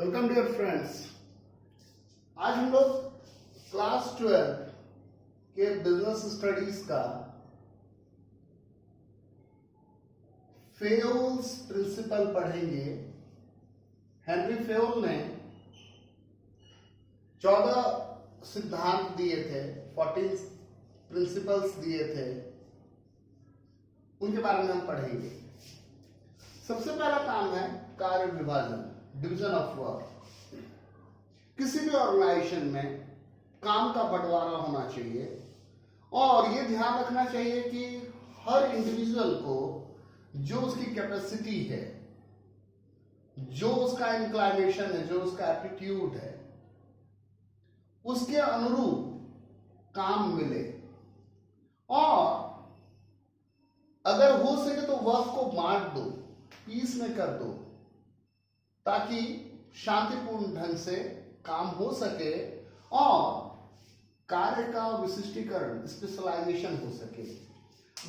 Welcome dear friends. आज हम लोग क्लास 12 के बिजनेस स्टडीज का फेयोल्स प्रिंसिपल पढ़ेंगे। हेनरी फेयोल ने 14 सिद्धांत दिए थे, 14 प्रिंसिपल्स दिए थे, उनके बारे में हम पढ़ेंगे। सबसे पहला काम है कार्य विभाजन, डिवीजन ऑफ वर्क। किसी भी ऑर्गेनाइजेशन में काम का बंटवारा होना चाहिए और ये ध्यान रखना चाहिए कि हर इंडिविजुअल को जो उसकी कैपेसिटी है, जो उसका इंक्लाइनेशन है, जो उसका एप्टीट्यूड है, उसके अनुरूप काम मिले और अगर हो सके तो वर्क को बांट दो, पीस में कर दो, ताकि शांतिपूर्ण ढंग से काम हो सके और कार्य का विशिष्टीकरण, स्पेशलाइजेशन हो सके।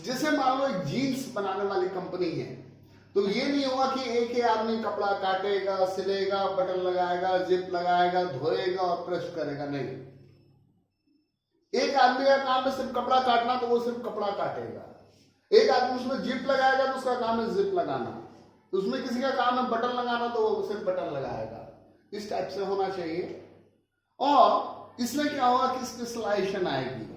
जैसे मान लो एक जीन्स बनाने वाली कंपनी है, तो ये नहीं होगा कि एक ही आदमी कपड़ा काटेगा, सिलेगा, बटन लगाएगा, जिप लगाएगा, धोएगा और प्रेस करेगा। नहीं, एक आदमी का काम है सिर्फ कपड़ा काटना, तो वो सिर्फ कपड़ा काटेगा। एक आदमी उसमें जिप लगाएगा तो उसका काम है जिप लगाना। उसमें किसी का काम है बटन लगाना, तो वो सिर्फ बटन लगाएगा। इस टाइप से होना चाहिए और इसमें क्या होगा कि स्पेशलाइजेशन आएगी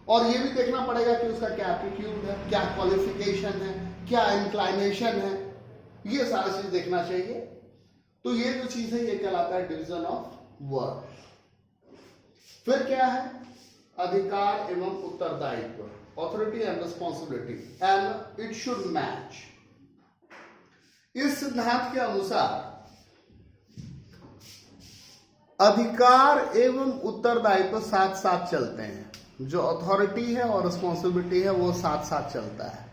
और ये भी देखना पड़ेगा कि उसका क्या एप्टीट्यूड है, क्या क्वालिफिकेशन है, क्या इंक्लाइनेशन है, ये सारी चीज देखना चाहिए। तो ये जो चीज है ये कहलाता है डिवीजन ऑफ वर्क। फिर क्या है अधिकार एवं उत्तरदायित्व, authority and responsibility, and it should match. इस सिद्धांत के अनुसार अधिकार एवं उत्तरदायित्व साथ साथ चलते हैं। जो अथॉरिटी है और रिस्पॉन्सिबिलिटी है वो साथ साथ चलता है।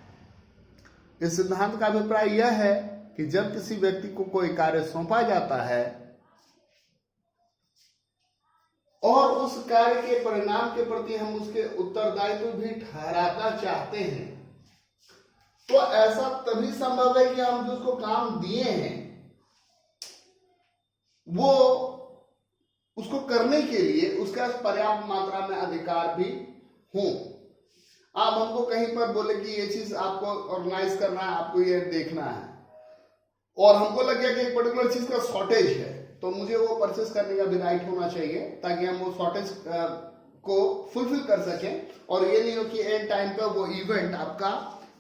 इस सिद्धांत का अभिप्राय यह है कि जब किसी व्यक्ति को कोई कार्य सौंपा जाता है और उस कार्य के परिणाम के प्रति हम उसके उत्तरदायित्व भी ठहराना चाहते हैं, तो ऐसा तभी संभव है कि हम जो उसको काम दिए हैं वो उसको करने के लिए उसका पर्याप्त मात्रा में अधिकार भी हो। आप हमको कहीं पर बोले कि ये चीज आपको ऑर्गेनाइज करना है, आपको ये देखना है, और हमको लग गया कि एक पर्टिकुलर चीज का शॉर्टेज है, तो मुझे वो परचेस करने का भी राइट होना चाहिए ताकि हम वो शॉर्टेज को फुलफिल कर सकें और ये नहीं हो कि एंड टाइम पे वो इवेंट आपका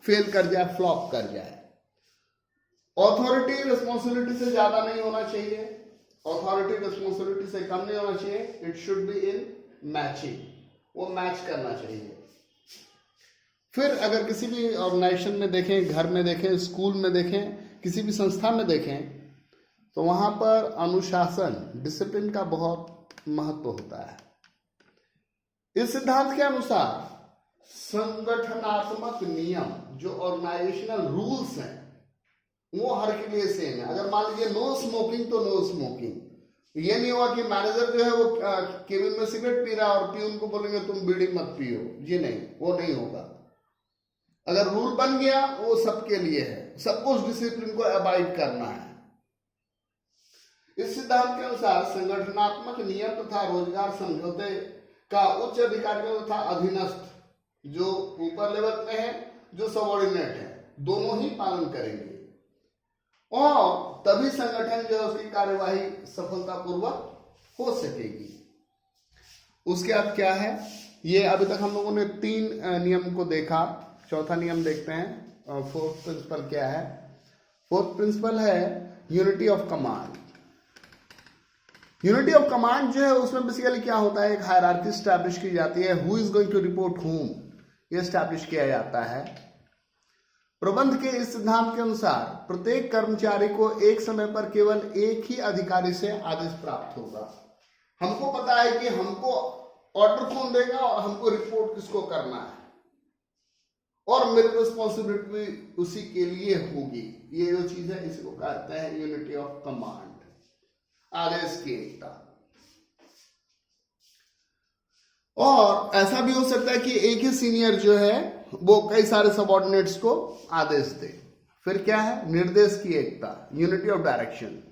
फेल कर जाए, फ्लॉप कर जाए। ऑथोरिटी रिस्पॉन्सिबिलिटी से ज्यादा नहीं होना चाहिए, ऑथोरिटी रिस्पॉन्सिबिलिटी से कम नहीं होना चाहिए। It should be in matching, वो मैच करना चाहिए। फिर अगर किसी भी ऑर्गेनाइजेशन में देखें, घर में देखें, स्कूल में देखें, किसी भी संस्था में देखें, तो वहां पर अनुशासन, डिसिप्लिन का बहुत महत्व होता है। इस सिद्धांत के अनुसार संगठनात्मक नियम, जो ऑर्गेनाइजेशनल रूल्स हैं, वो हर के लिए सेम है। अगर मान लीजिए नो स्मोकिंग, तो नो स्मोकिंग। ये नहीं हुआ कि मैनेजर जो है वो केबिन में सिगरेट पी रहा और प्यून को बोलेंगे तुम बीड़ी मत पियो, ये नहीं, वो नहीं होगा। अगर रूल बन गया वो सबके लिए है, सबको उस डिसिप्लिन को अबाइड करना है। इस सिद्धांत के अनुसार संगठनात्मक नियम तथा रोजगार समझौते का उच्च अधिकारियों तथा अधीनस्थ, जो ऊपर लेवल में है, जो सबऑर्डिनेट है, दोनों ही पालन करेंगे और तभी संगठन जो है उसकी कार्यवाही सफलतापूर्वक हो सकेगी। उसके बाद क्या है, ये अभी तक हम लोगों ने 3 नियम को देखा। चौथा नियम देखते हैं। फोर्थ प्रिंसिपल क्या है? फोर्थ प्रिंसिपल है unity of command. Unity of command जो है उसमें बेसिकली क्या होता है, एक हायरार्की स्टैब्लिश की जाती है। Who is going to report home, ये स्टैब्लिश किया जाता है। प्रबंध के इस सिद्धांत के अनुसार प्रत्येक कर्मचारी को एक समय पर केवल एक ही अधिकारी से आदेश प्राप्त होगा। हमको पता है कि हमको ऑर्डर कौन देगा और हमको रिपोर्ट किसको करना है और मेरी रिस्पॉन्सिबिलिटी भी उसी के लिए होगी। ये जो चीज है इसको कहते हैं यूनिटी ऑफ कमांड, आदेश की एकता। और ऐसा भी हो सकता है कि एक ही सीनियर जो है वो कई सारे सबऑर्डिनेट्स को आदेश दे। फिर क्या है, निर्देश की एकता, यूनिटी ऑफ डायरेक्शन।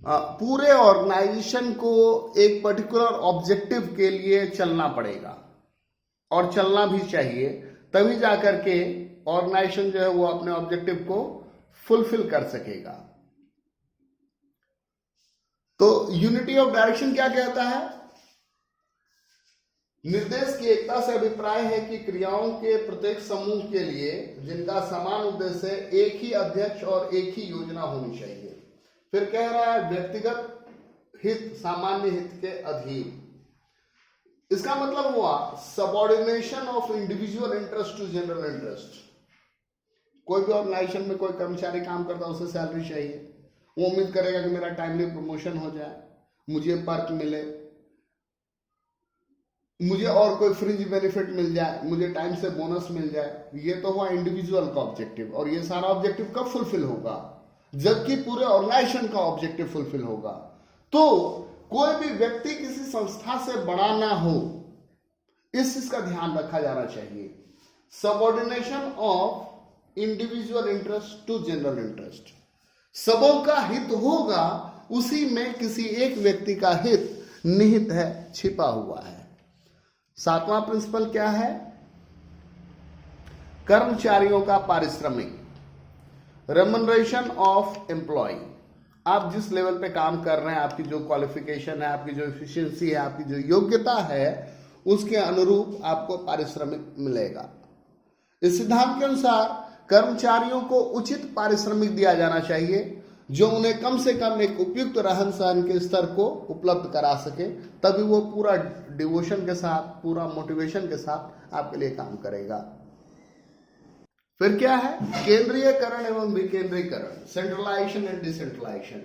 पूरे ऑर्गेनाइजेशन को एक पर्टिकुलर ऑब्जेक्टिव के लिए चलना पड़ेगा और चलना भी चाहिए, तभी जाकर के ऑर्गेनाइजेशन जो है वो अपने ऑब्जेक्टिव को फुलफिल कर सकेगा। तो यूनिटी ऑफ डायरेक्शन क्या कहता है? निर्देश की एकता से अभिप्राय है कि क्रियाओं के प्रत्येक समूह के लिए जिनका समान उद्देश्य है, एक ही अध्यक्ष और एक ही योजना होनी चाहिए। फिर कह रहा है व्यक्तिगत हित सामान्य हित के अधीन। इसका मतलब हुआ subordination of individual interest to general interest. कोई भी ऑर्गेनाइजेशन में कोई कर्मचारी काम करता है, उसे सैलरी चाहिए, वो उम्मीद करेगा कि मेरा टाइमली प्रमोशन हो जाए, मुझे पर्क मिले, मुझे और कोई फ्रिंज बेनिफिट मिल जाए, मुझे टाइम से बोनस मिल जाए। ये तो हुआ इंडिविजुअल का ऑब्जेक्टिव, और ये सारा ऑब्जेक्टिव कब फुलफिल होगा? जबकि पूरे ऑर्गेनाइजेशन का ऑब्जेक्टिव फुलफिल होगा। तो कोई भी व्यक्ति किसी संस्था से बड़ा ना हो, इस चीज का ध्यान रखा जाना चाहिए। Subordination of individual interest to general interest, सबों का हित होगा, उसी में किसी एक व्यक्ति का हित निहित है, छिपा हुआ है। 7वां प्रिंसिपल क्या है? कर्मचारियों का पारिश्रमिक, रेम्युनरेशन ऑफ एम्प्लॉय। आप जिस लेवल पे काम कर रहे हैं, आपकी जो क्वालिफिकेशन है, आपकी जो एफिशिएंसी है, आपकी जो योग्यता है, उसके अनुरूप आपको पारिश्रमिक मिलेगा। इस सिद्धांत के अनुसार कर्मचारियों को उचित पारिश्रमिक दिया जाना चाहिए, जो उन्हें कम से कम एक उपयुक्त रहन सहन के स्तर को उपलब्ध करा सके, तभी वो पूरा डिवोशन के साथ, पूरा मोटिवेशन के साथ आपके लिए काम करेगा। फिर क्या है? केंद्रीयकरण एवं विकेंद्रीकरण, सेंट्रलाइजेशन एंड डिसेंट्रलाइजेशन।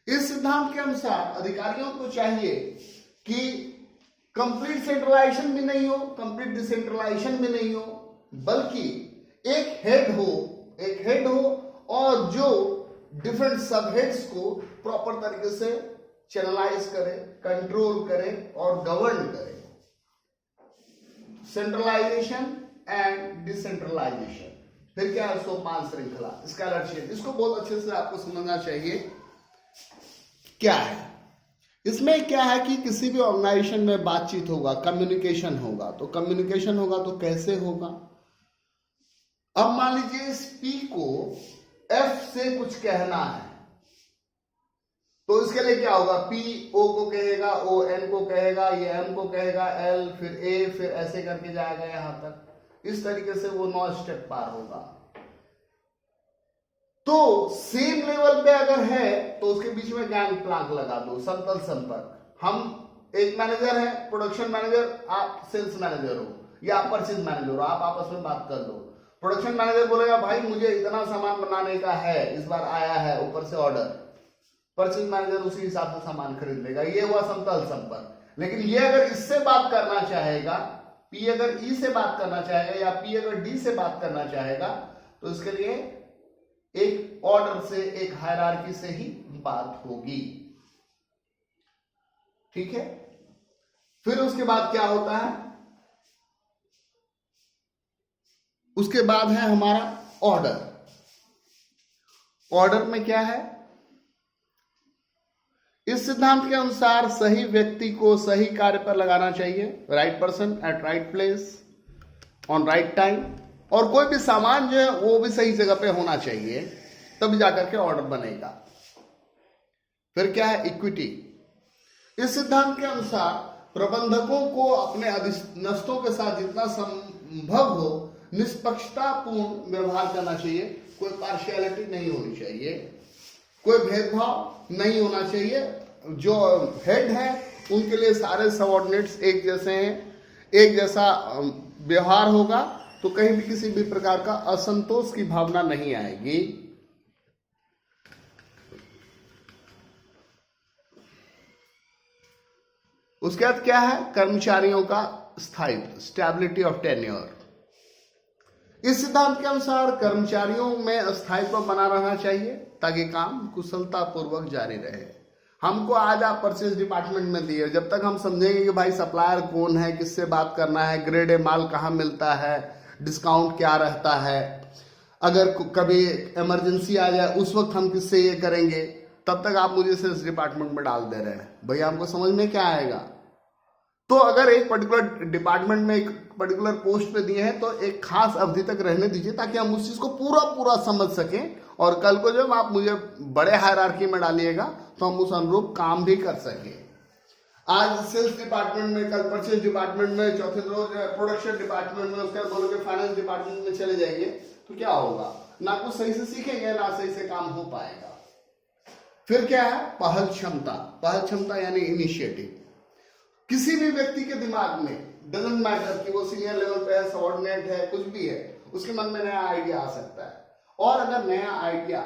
इस सिद्धांत के अनुसार अधिकारियों को चाहिए कि कंप्लीट सेंट्रलाइजेशन भी नहीं हो, कंप्लीट डिसेंट्रलाइजेशन भी नहीं हो, बल्कि एक हेड हो और जो डिफरेंट सब हेड्स को प्रॉपर तरीके से चैनलाइज करे, कंट्रोल करे और गवर्न करे। Centralisation and decentralisation. फिर क्या है? सोपान श्रृंखला, स्कॉलरशिप। इसको बहुत अच्छे से आपको समझना चाहिए क्या है इसमें। क्या है कि किसी भी ऑर्गेनाइजेशन में बातचीत होगा, कम्युनिकेशन होगा, तो कम्युनिकेशन होगा तो कैसे होगा? अब मान लीजिए इस पी को एफ से कुछ कहना है, तो इसके लिए क्या होगा? पी ओ को कहेगा, ओ एन को कहेगा, ये एम को कहेगा, एल, फिर ए, फिर ऐसे करके जाएगा यहां तक। इस तरीके से वो 9 स्टेप पार होगा। तो सेम लेवल पे अगर है तो उसके बीच में गैंग प्लांक लगा दो, समतल संपर्क। हम एक मैनेजर है, प्रोडक्शन मैनेजर, आप सेल्स मैनेजर हो या आप परचेज मैनेजर हो, आप आपस में बात कर लो। प्रोडक्शन मैनेजर बोलेगा भाई मुझे इतना सामान बनाने का है, इस बार आया है ऊपर से ऑर्डर। परचेज मैनेजर उसी हिसाब से सामान खरीद लेगा। ये हुआ समतल संपर्क। लेकिन ये अगर इससे बात करना चाहेगा, पी अगर ई से बात करना चाहेगा या पी अगर डी से बात करना चाहेगा, तो इसके लिए एक ऑर्डर से, एक हायरार्की से ही बात होगी। ठीक है? फिर उसके बाद क्या होता है? उसके बाद है हमारा ऑर्डर। ऑर्डर में क्या है? इस सिद्धांत के अनुसार सही व्यक्ति को सही कार्य पर लगाना चाहिए, right person at right place on right time, और कोई भी सामान जो है वो भी सही जगह पे होना चाहिए, तब जाकर के ऑर्डर बनेगा। फिर क्या है? इक्विटी। इस सिद्धांत के अनुसार प्रबंधकों को अपने अधीनस्थों के साथ जितना संभव हो निष्पक्षतापूर्ण व्यवहार करना चाहिए। कोई पार्शियलिटी नहीं होनी चाहिए, कोई भेदभाव नहीं होना चाहिए। जो हेड है उनके लिए सारे सबऑर्डिनेट्स एक जैसे हैं, एक जैसा व्यवहार होगा, तो कहीं भी किसी भी प्रकार का असंतोष की भावना नहीं आएगी। उसके बाद क्या है? कर्मचारियों का स्थायित्व, स्टेबिलिटी ऑफ टेन्योर। इस सिद्धांत के अनुसार कर्मचारियों में स्थायित्व बना रहना चाहिए ताकि काम कुशलता पूर्वक जारी रहे। हमको आज आप परचेज डिपार्टमेंट में दिए, जब तक हम समझेंगे कि भाई सप्लायर कौन है, किससे बात करना है, ग्रेड ए माल कहाँ मिलता है, डिस्काउंट क्या रहता है, अगर कभी इमरजेंसी आ जाए उस वक्त हम किससे ये करेंगे, तब तक आप मुझे सेल्स डिपार्टमेंट में डाल दे रहे हैं। भैया हमको समझ में क्या आएगा? तो अगर एक पर्टिकुलर डिपार्टमेंट में एक पर्टिकुलर पोस्ट पे दिए हैं तो एक खास अवधि तक रहने दीजिए, ताकि हम उस चीज को पूरा समझ सकें, और कल को जब आप मुझे बड़े हायरार्की में डालिएगा तो हम उस अनुरूप काम भी कर सकें। आज सेल्स डिपार्टमेंट में, कल परचेज डिपार्टमेंट में, चौथे रोज प्रोडक्शन डिपार्टमेंट में, उसके बाद बोलोगे फाइनेंस डिपार्टमेंट में चले जाइए, तो क्या होगा? ना कुछ सही से सीखेंगे, ना सही से काम हो पाएगा। फिर क्या है? पहल क्षमता। पहल क्षमता यानी इनिशिएटिव। किसी भी व्यक्ति के दिमाग में, डजंट मैटर कि वो सीनियर लेवल पे है, सबऑर्डिनेट है, कुछ भी है, उसके मन में नया आइडिया आ सकता है। और अगर नया आइडिया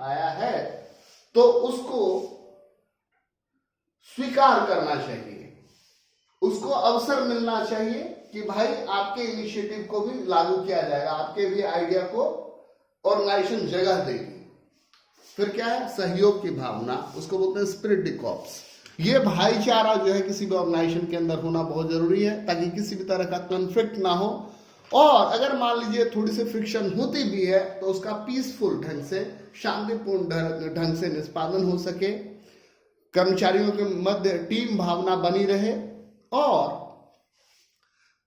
आया है तो उसको स्वीकार करना चाहिए, उसको अवसर मिलना चाहिए कि भाई आपके इनिशिएटिव को भी लागू किया जाएगा, आपके भी आइडिया को ऑर्गेनाइजेशन जगह देगी। फिर क्या है? सहयोग की भावना, उसको बोलते हैं स्पिरिट डी कॉर्प्स। ये भाईचारा जो है किसी भी ऑर्गेनाइजेशन के अंदर होना बहुत जरूरी है, ताकि किसी भी तरह का कॉन्फ्लिक्ट ना हो, और अगर मान लीजिए थोड़ी सी फ्रिक्शन होती भी है तो उसका पीसफुल ढंग से, शांतिपूर्ण ढंग से निष्पादन हो सके, कर्मचारियों के मध्य टीम भावना बनी रहे, और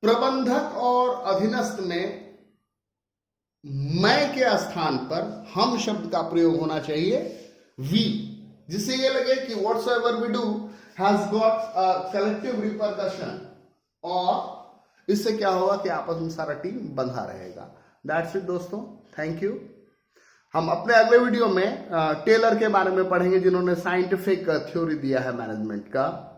प्रबंधक और अधीनस्थ में मैं के स्थान पर हम शब्द का प्रयोग होना चाहिए, वी, जिससे ये लगे कि whatsoever we do has got a collective repercussion, और इससे क्या होगा कि आपस में सारा टीम बंधा रहेगा। दैट्स इट दोस्तों, थैंक यू। हम अपने अगले वीडियो में टेलर के बारे में पढ़ेंगे, जिन्होंने साइंटिफिक थ्योरी दिया है मैनेजमेंट का।